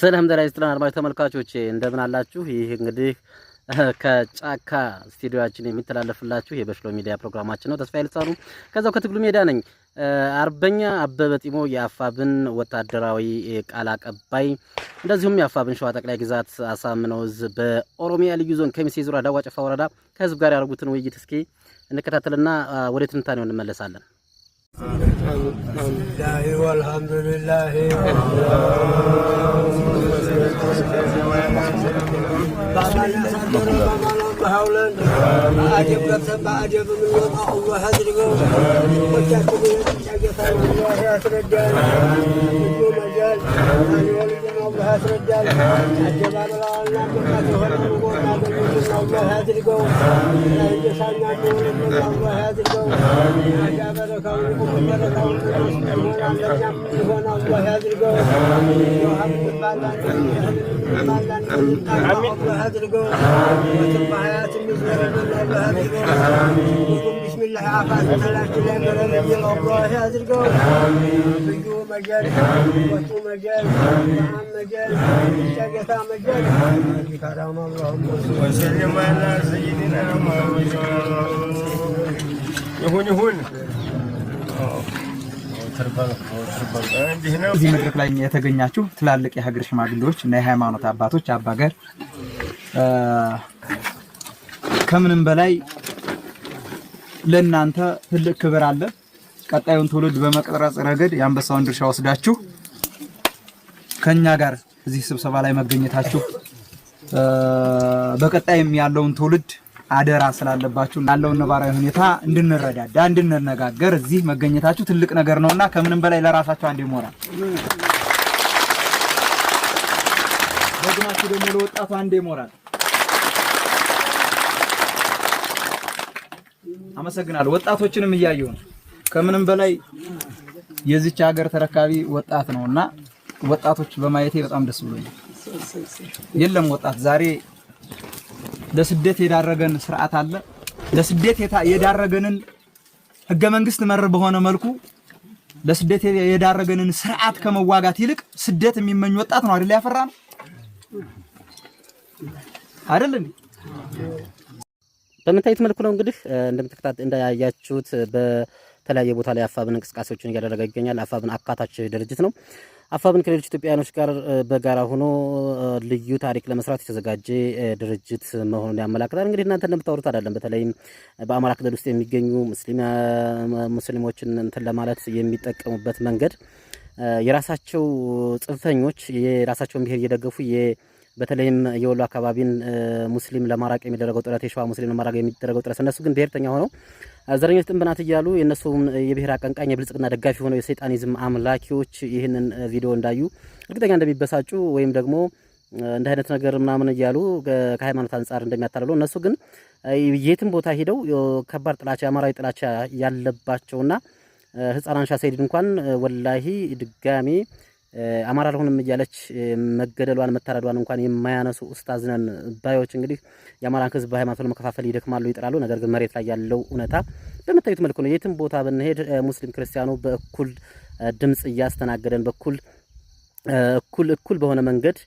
ሰላም ጤና ይስጥልን አድማጭ ተመልካቾቼ እንደምን አላችሁ? ይህ እንግዲህ ከጫካ ስቱዲዮአችን የሚተላለፍላችሁ የበሽሎ ሚዲያ ፕሮግራማችን ነው። ተስፋዬ ልሳኑ ከዛው ከትግሉ ሜዳ ነኝ። አርበኛ አበበ ጢሞ የአፋብን ወታደራዊ ቃል አቀባይ እንደዚሁም የአፋብን ሸዋ ጠቅላይ ግዛት አሳምነው ዕዝ በኦሮሚያ ልዩ ዞን ከሚሴ ዙሪያ ዳዋ ጨፋ ወረዳ ከህዝብ ጋር ያደረጉትን ውይይት እስኪ እንከታተልና ወደ ትንታኔው እንመለሳለን። والحمدلله حولنا أجب كتب أجب من يوم الله هدرقوا وكتب الله يترجل يوم الجال ولدنا الله يترجل أجب على الله بقاته الله هدرقوا لا يجسنا ولدنا الله هدرقوا أجب لكم بركة الله هدرقوا وحمد الله هدرقوا بسم الله عافاك ثلاث ليالي الله يرزقه بيجو مجال وتو مجال وعم مجال شقة مجال كرم اللهم وسلم على سيدنا محمد يهون እዚህ መድረክ ላይ የተገኛችሁ ትላልቅ የሀገር ሽማግሌዎች እና የሃይማኖት አባቶች አባገር ከምንም በላይ ለእናንተ ትልቅ ክብር አለ። ቀጣዩን ትውልድ በመቅረጽ ረገድ የአንበሳውን ድርሻ ወስዳችሁ ከኛ ጋር እዚህ ስብሰባ ላይ መገኘታችሁ በቀጣይም ያለውን ትውልድ አደራ ስላለባችሁ ያለውን ነባራዊ ሁኔታ እንድንረዳዳ እንድንነጋገር እዚህ መገኘታችሁ ትልቅ ነገር ነውና ከምንም በላይ ለራሳችሁ አንዴ ሞራል ደግማችሁ ደግሞ ለወጣቱ አንዴ ሞራል አመሰግናለሁ። ወጣቶችንም እያየሁ ነው። ከምንም በላይ የዚች ሀገር ተረካቢ ወጣት ነውና ወጣቶች በማየቴ በጣም ደስ ብሎኛል። የለም ወጣት ዛሬ ለስደት የዳረገን ስርዓት አለ። ለስደት የዳረገንን ህገ መንግስት መር በሆነ መልኩ ለስደት የዳረገንን ስርዓት ከመዋጋት ይልቅ ስደት የሚመኝ ወጣት ነው አይደል ያፈራ ነው አይደል እንዴ? በመታየት መልኩ ነው እንግዲህ እንዳያያችሁት በተለያየ ቦታ ላይ አፋብን እንቅስቃሴዎችን እያደረገ ይገኛል። አፋብን አካታች ድርጅት ነው። አፋብን ከሌሎች ኢትዮጵያውያኖች ጋር በጋራ ሆኖ ልዩ ታሪክ ለመስራት የተዘጋጀ ድርጅት መሆኑን ያመላክታል። እንግዲህ እናንተ እንደምታወሩት አይደለም። በተለይም በአማራ ክልል ውስጥ የሚገኙ ሙስሊሞችን እንትን ለማለት የሚጠቀሙበት መንገድ የራሳቸው ጽንፈኞች የራሳቸውን ብሔር እየደገፉ በተለይም የወሎ አካባቢን ሙስሊም ለማራቅ የሚደረገው ጥረት የሸዋ ሙስሊም ለማራቅ የሚደረገው ጥረት እነሱ ግን ብሔርተኛ ሆነው ዘረኞች ጥንብናት እያሉ የነሱም የብሔር አቀንቃኝ የብልጽግና ደጋፊ ሆነው የሰይጣኒዝም አምላኪዎች ይህንን ቪዲዮ እንዳዩ እርግጠኛ እንደሚበሳጩ ወይም ደግሞ እንደ አይነት ነገር ምናምን እያሉ ከሃይማኖት አንፃር እንደሚያታልሉ እነሱ ግን የትም ቦታ ሄደው ከባድ ጥላቻ አማራዊ ጥላቻ ያለባቸውና ህፃን አንሻ ሰይድ እንኳን ወላሂ ድጋሜ አማራ ለሆነም እያለች መገደሏን መታረዷን እንኳን የማያነሱ ኡስታዝ ነን ባዮች እንግዲህ የአማራን ህዝብ በሃይማኖት ለመከፋፈል ይደክማሉ ይጥራሉ። ነገር ግን መሬት ላይ ያለው እውነታ በመታየት መልኩ ነው። የትም ቦታ ብንሄድ ሙስሊም ክርስቲያኑ በእኩል ድምጽ እያስተናገደን እኩል በሆነ መንገድ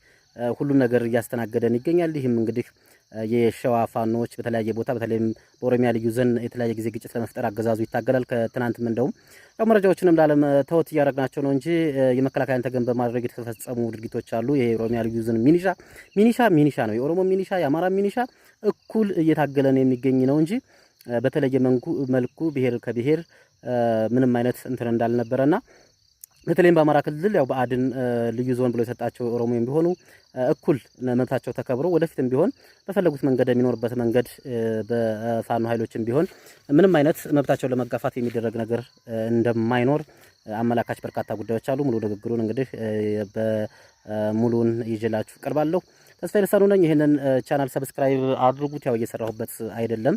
ሁሉም ነገር እያስተናገደን ይገኛል። ይህም እንግዲህ የሸዋ ፋኖች በተለያየ ቦታ በተለይም በኦሮሚያ ልዩ ዞን የተለያየ ጊዜ ግጭት ለመፍጠር አገዛዙ ይታገላል። ከትናንትም እንደውም ያው መረጃዎችንም ለዓለም ተወት እያደረግናቸው ነው እንጂ የመከላከያን ተገን በማድረግ የተፈጸሙ ድርጊቶች አሉ። የኦሮሚያ ልዩ ዞን ሚኒሻ ነው። የኦሮሞ ሚኒሻ የአማራ ሚኒሻ እኩል እየታገለን የሚገኝ ነው እንጂ በተለየ መልኩ ብሔር ከብሔር ምንም አይነት እንትን እንዳልነበረና በተለይም በአማራ ክልል ያው በአድን ልዩ ዞን ብሎ የሰጣቸው ኦሮሞም ቢሆኑ እኩል መብታቸው ተከብሮ ወደፊትም ቢሆን በፈለጉት መንገድ የሚኖርበት መንገድ በፋኖ ኃይሎችም ቢሆን ምንም አይነት መብታቸውን ለመጋፋት የሚደረግ ነገር እንደማይኖር አመላካች በርካታ ጉዳዮች አሉ። ሙሉ ንግግሩን እንግዲህ በሙሉን ይዤላችሁ ቀርባለሁ። ተስፋዬ ልሳኑ ነኝ። ይሄንን ቻናል ሰብስክራይብ አድርጉት። ያው እየሰራሁበት አይደለም፣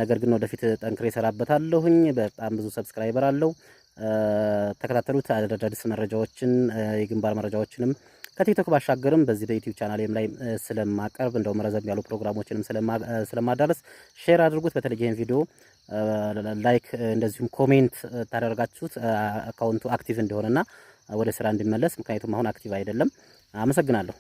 ነገር ግን ወደፊት ጠንክሬ እሰራበታለሁኝ። በጣም ብዙ ሰብስክራይበር አለው። ተከታተሉት። አዳዲስ መረጃዎችን የግንባር መረጃዎችንም ከቲክቶክ ባሻገርም በዚህ በዩቲዩብ ቻናሌም ላይ ስለማቀርብ እንደው ረዘም ያሉ ፕሮግራሞችንም ስለማዳረስ ሼር አድርጉት። በተለይ ይሄን ቪዲዮ ላይክ እንደዚሁም ኮሜንት ታደርጋችሁት አካውንቱ አክቲቭ እንደሆነና ወደ ስራ እንዲመለስ፣ ምክንያቱም አሁን አክቲቭ አይደለም። አመሰግናለሁ።